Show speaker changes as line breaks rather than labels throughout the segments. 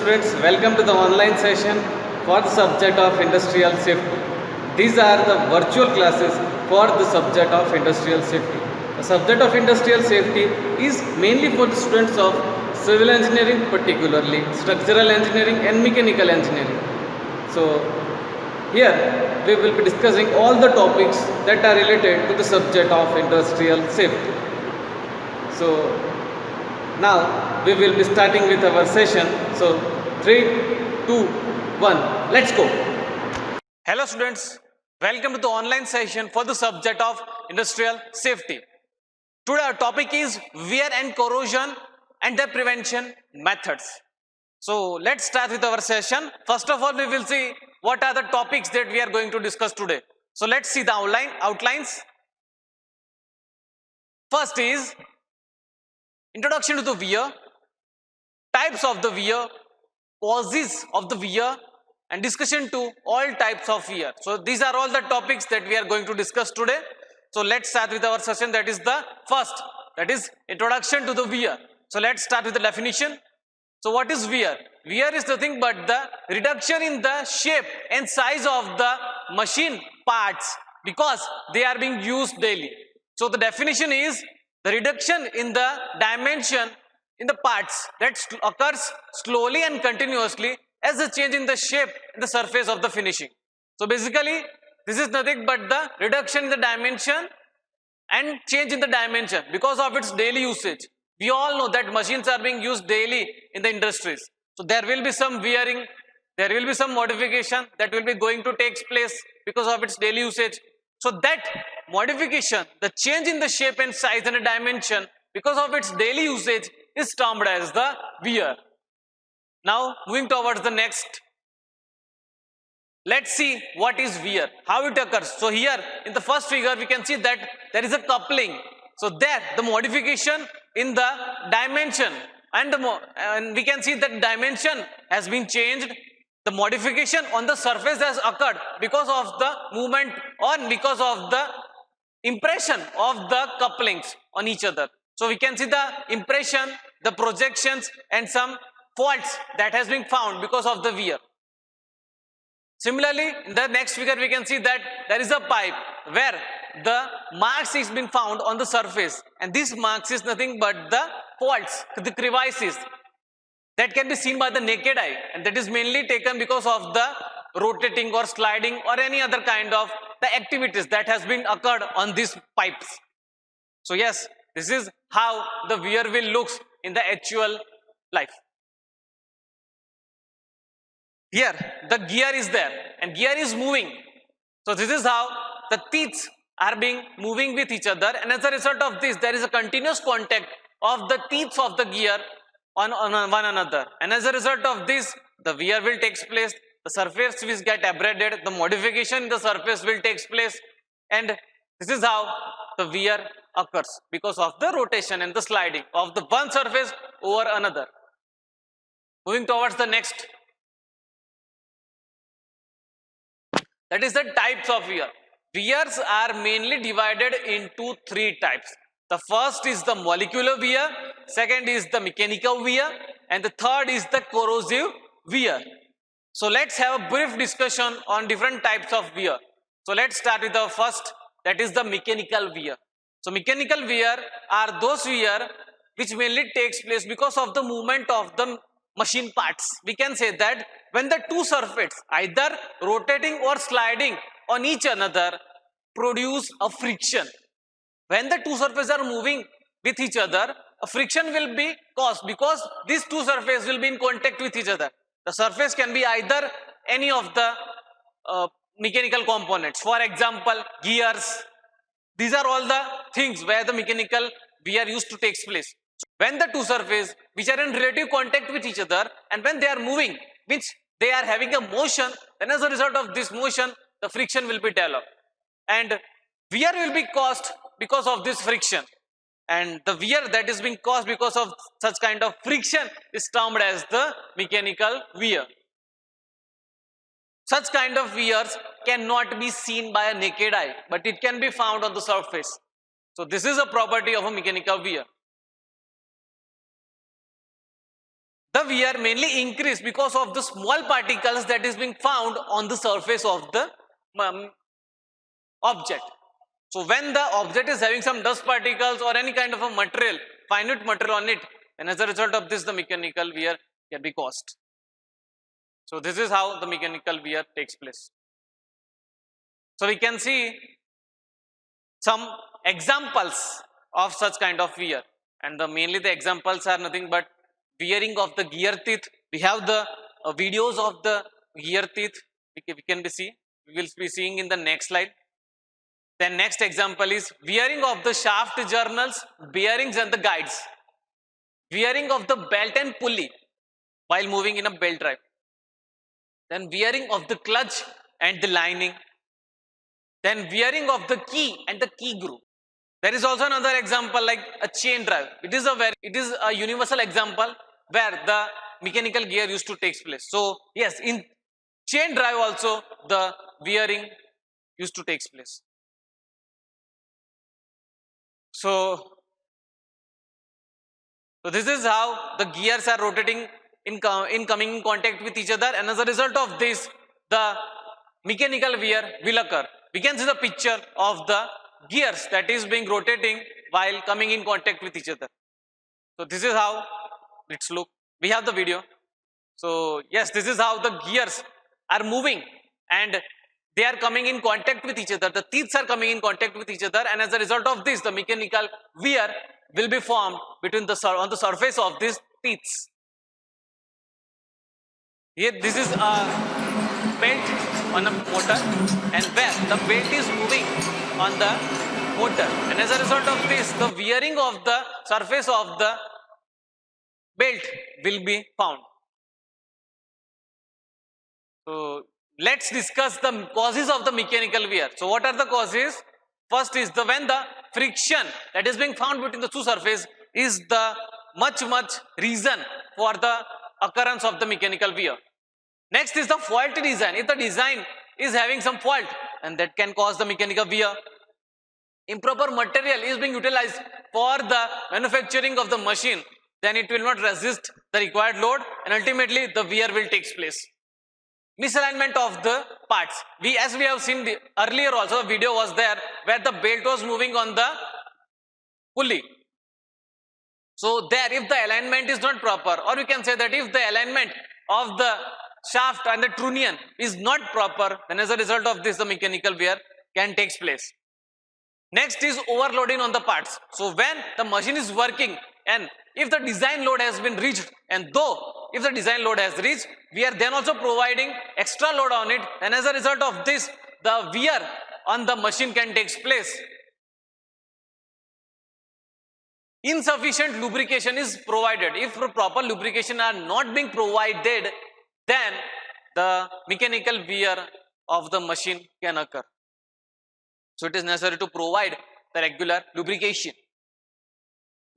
students, welcome to the online session for the subject of industrial safety. These are the virtual classes for the subject of industrial safety. The subject of industrial safety is mainly for the students of civil engineering, particularly structural engineering and mechanical engineering. So here we will be discussing all the topics that are related to the subject of industrial safety. So now we will be starting with our session. So 3, 2, 1, let's go. Hello students, welcome to the online session for the subject of industrial safety. Today our topic is wear and corrosion and their prevention methods. So let's start with our session. First of all, we will see what are the topics that we are going to discuss today. So let's see the outlines. First is introduction to the wear, types of the wear, causes of the wear, and discussion to all types of wear. So these are all the topics that we are going to discuss today. So let's start with our session. That is the first, that is introduction to the wear. So let's start with the definition. So what is wear? Wear is nothing but the reduction in the shape and size of the machine parts because they are being used daily. So the definition is the reduction in the dimension in the parts that occurs slowly and continuously as a change in the shape and the surface of the finishing. So basically this is nothing but the reduction in the dimension and change in the dimension because of its daily usage. We all know that machines are being used daily in the industries. So there will be some wearing, there will be some modification that will be going to take place because of its daily usage. So that modification, the change in the shape and size and the dimension because of its daily usage is termed as the wear. Now moving towards the next, let's see what is wear, how it occurs. So here in the first figure we can see that there is a coupling. So there the modification in the dimension and we can see that dimension has been changed. The modification on the surface has occurred because of the movement or because of the impression of the couplings on each other. So we can see the impression, the projections and some faults that has been found because of the wear. Similarly, in the next figure we can see that there is a pipe where the marks is been found on the surface, and this marks is nothing but the faults, the crevices that can be seen by the naked eye, and that is mainly taken because of the rotating or sliding or any other kind of the activities that has been occurred on these pipes. So yes, this is how the wear will looks in the actual life. Here the gear is there and gear is moving. So this is how the teeth are being moving with each other, and as a result of this there is a continuous contact of the teeth of the gear on one another, and as a result of this the wear will take place, the surface will get abraded, the modification in the surface will take place, and this is how the wear occurs because of the rotation and the sliding of the one surface over another. Moving towards the next, that is the types of wear. Wears are mainly divided into three types. The first is the molecular wear, second is the mechanical wear, and the third is the corrosive wear. So let's have a brief discussion on different types of wear. So let's start with the first, that is the mechanical wear. So mechanical wear are those wear which mainly takes place because of the movement of the machine parts. We can say that when the two surfaces either rotating or sliding on each another produce a friction. When the two surfaces are moving with each other, a friction will be caused because these two surfaces will be in contact with each other. The surface can be either any of the mechanical components. For example, gears. These are all the things where the mechanical wear used to take place. So when the two surfaces which are in relative contact with each other and when they are moving, means they are having a motion, then as a result of this motion, the friction will be developed. And wear will be caused because of this friction. And the wear that is being caused because of such kind of friction is termed as the mechanical wear. Such kind of wears cannot be seen by a naked eye, but it can be found on the surface. So this is a property of a mechanical wear. the wear mainly increase because of the small particles that is being found on the surface of the object. So when the object is having some dust particles or any kind of a material, finite material on it, and as a result of this, the mechanical wear can be caused. So this is how the mechanical wear takes place. So we can see some examples of such kind of wear, and mainly the examples are nothing but wearing of the gear teeth. We have the videos of the gear teeth. We will be seeing in the next slide. Then next example is wearing of the shaft journals, bearings and the guides. Wearing of the belt and pulley while moving in a belt drive. Then wearing of the clutch and the lining. Then wearing of the key and the key groove. There is also another example like a chain drive. It is a universal example where the mechanical gear used to take place. So yes, in chain drive also the wearing used to take place. So this is how the gears are rotating in coming in contact with each other, and as a result of this, the mechanical wear will occur. We can see the picture of the gears that is being rotating while coming in contact with each other. So this is how it's look. We have the video. So yes, this is how the gears are moving and they are coming in contact with each other. The teeth are coming in contact with each other, and as a result of this, the mechanical wear will be formed between on the surface of these teeth. Here, this is a belt on a motor, and where the belt is moving on the motor, and as a result of this, the wearing of the surface of the belt will be found. So let's discuss the causes of the mechanical wear. So what are the causes? First is when the friction that is being found between the two surfaces is the much reason for the occurrence of the mechanical wear. Next is the faulty design. If the design is having some fault, and that can cause the mechanical wear. Improper material is being utilized for the manufacturing of the machine, then it will not resist the required load, and ultimately the wear will take place. Misalignment of the parts. As we have seen earlier also, the video was there where the belt was moving on the pulley. So there, if the alignment is not proper, or you can say that if the alignment of the shaft and the trunnion is not proper, then as a result of this, the mechanical wear can take place. Next is overloading on the parts. So when the machine is working and if the design load has been reached, and if the design load has reached, we are then also providing extra load on it, and as a result of this, the wear on the machine can take place. Insufficient lubrication is provided. If proper lubrication are not being provided, then the mechanical wear of the machine can occur. So it is necessary to provide the regular lubrication.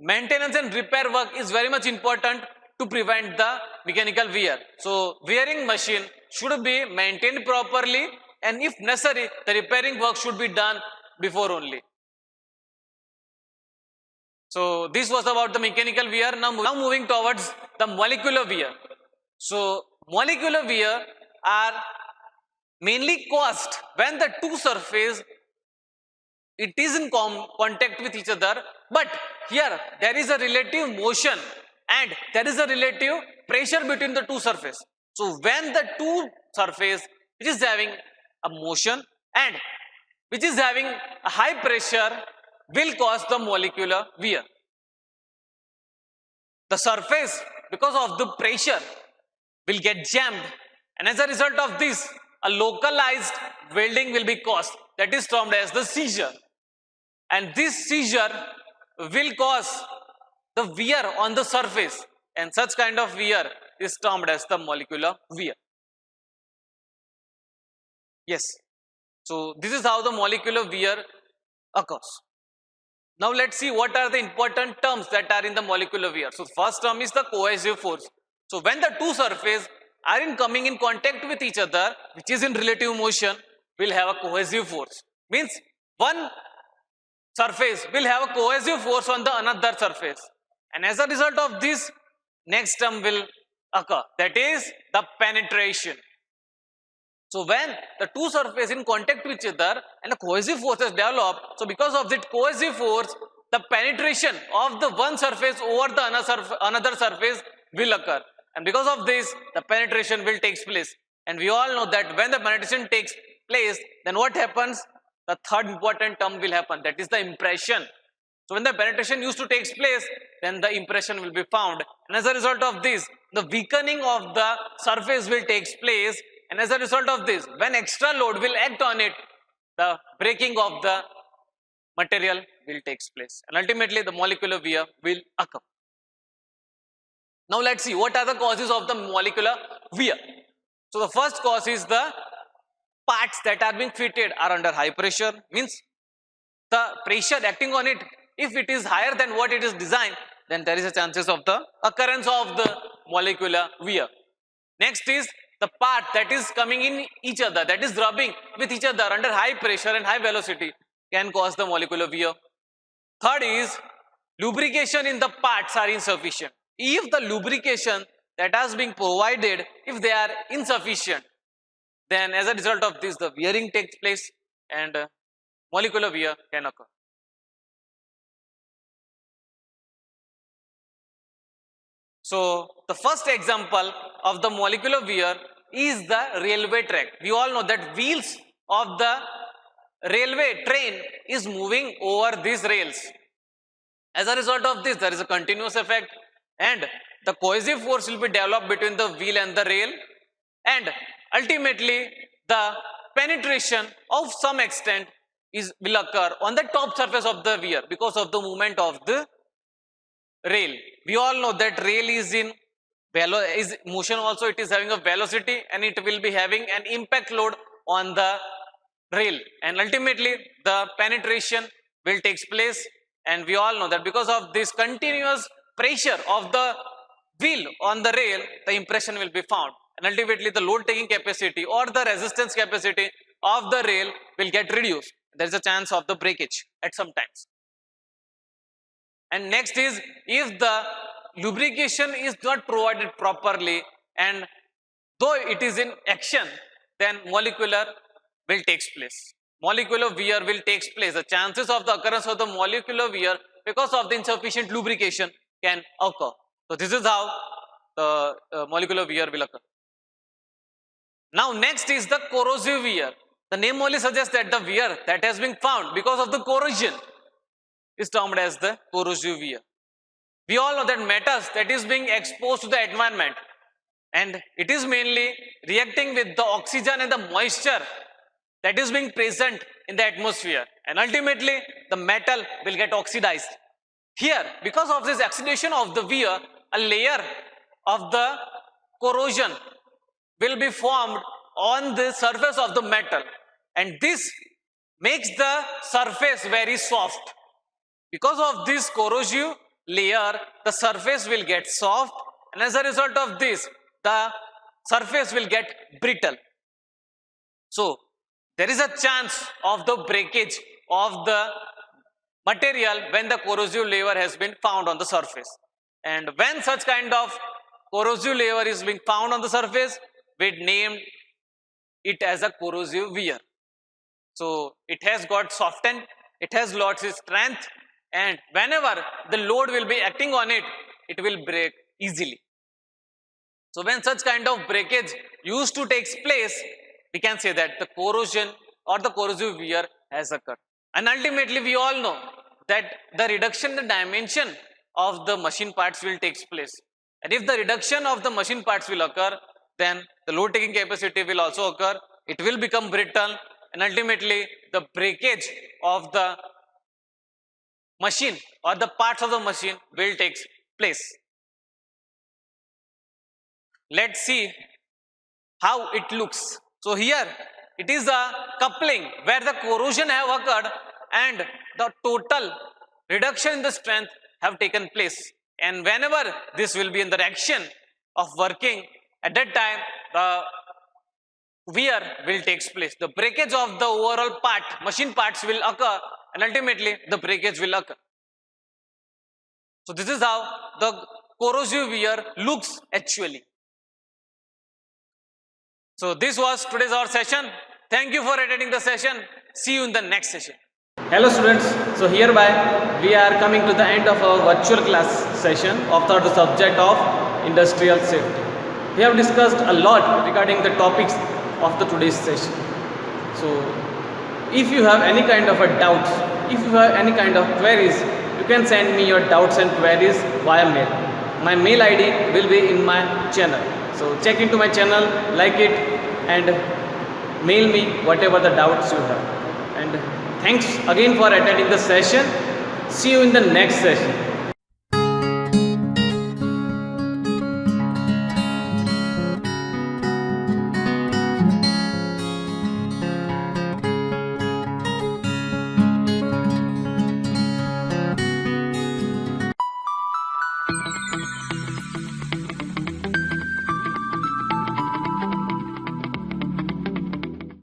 Maintenance and repair work is very much important to prevent the mechanical wear. So wearing machine should be maintained properly, and if necessary, the repairing work should be done before only. So this was about the mechanical wear. Now moving towards the molecular wear. So molecular wear are mainly caused when the two surfaces it is in contact with each other, but here there is a relative motion and there is a relative pressure between the two surfaces. So when the two surface which is having a motion and which is having a high pressure will cause the molecular wear. The surface, because of the pressure, will get jammed, and as a result of this, a localized welding will be caused, that is termed as the seizure. And this seizure will cause the wear on the surface, and such kind of wear is termed as the molecular wear. Yes. So this is how the molecular wear occurs. Now let's see what are the important terms that are in the molecular wear. So first term is the cohesive force. So when the two surfaces are coming in contact with each other, which is in relative motion, will have a cohesive force. Means one surface will have a cohesive force on the another surface, and as a result of this, next term will occur. That is the penetration. So when the two surfaces in contact with each other and a cohesive force is developed, so because of that cohesive force, the penetration of the one surface over the another surface will occur. And because of this, the penetration will take place. And we all know that when the penetration takes place, then what happens? The third important term will happen, that is the impression. So when the penetration used to take place, then the impression will be found. And as a result of this, the weakening of the surface will take place. And as a result of this, when extra load will act on it, the breaking of the material will take place. And ultimately, the molecular wear will occur. Now let's see what are the causes of the molecular wear. So the first cause is the parts that are being fitted are under high pressure, means the pressure acting on it, if it is higher than what it is designed, then there is a chances of the occurrence of the molecular wear. Next is the part that is coming in each other, that is rubbing with each other under high pressure and high velocity can cause the molecular wear. Third is lubrication in the parts are insufficient. If the lubrication that has been provided, if they are insufficient, then as a result of this, the wearing takes place and molecular wear can occur. So the first example of the molecular wear is the railway track. We all know that wheels of the railway train is moving over these rails. As a result of this, there is a continuous effect and the cohesive force will be developed between the wheel and the rail, and ultimately the penetration of some extent will occur on the top surface of the wear because of the movement of the rail. We all know that rail is in motion also, it is having a velocity and it will be having an impact load on the rail, and ultimately the penetration will take place. And we all know that because of this continuous pressure of the wheel on the rail, the impression will be found, and ultimately the load taking capacity or the resistance capacity of the rail will get reduced. There is a chance of the breakage at some times. And next is, if the lubrication is not provided properly and though it is in action, then molecular will take place. Molecular wear will take place. The chances of the occurrence of the molecular wear because of the insufficient lubrication can occur. So this is how the molecular wear will occur. Now next is the corrosive wear. The name only suggests that the wear that has been found because of the corrosion is termed as the corrosive wear. We all know that metals that is being exposed to the environment and it is mainly reacting with the oxygen and the moisture that is being present in the atmosphere, and ultimately the metal will get oxidized. Here, because of this oxidation of the wear, a layer of the corrosion will be formed on the surface of the metal, and this makes the surface very soft. Because of this corrosive layer, the surface will get soft, and as a result of this, the surface will get brittle. So there is a chance of the breakage of the material when the corrosive layer has been found on the surface. And when such kind of corrosive layer is being found on the surface, we named it as a corrosive wear. So it has got softened, it has lost its strength, and whenever the load will be acting on it, it will break easily. So when such kind of breakage used to take place, we can say that the corrosion or the corrosive wear has occurred. And ultimately we all know that the reduction in the dimension of the machine parts will take place. And if the reduction of the machine parts will occur, then the load taking capacity will also occur, it will become brittle, and ultimately the breakage of the machine or the parts of the machine will take place. Let's see how it looks. So here it is a coupling where the corrosion have occurred and the total reduction in the strength have taken place, and whenever this will be in the action of working, at that time the wear will take place. The breakage of the overall part, machine parts will occur, and ultimately the breakage will occur. So this is how the corrosive wear looks actually. So this was today's our session. Thank you for attending the session. See you in the next session. Hello students, so hereby we are coming to the end of our virtual class session of the subject of industrial safety. We have discussed a lot regarding the topics of the today's session. So if you have any kind of a doubts, if you have any kind of queries, you can send me your doubts and queries via mail. My mail ID will be in my channel. So check into my channel, like it, and mail me whatever the doubts you have. And thanks again for attending the session. See you in the next session.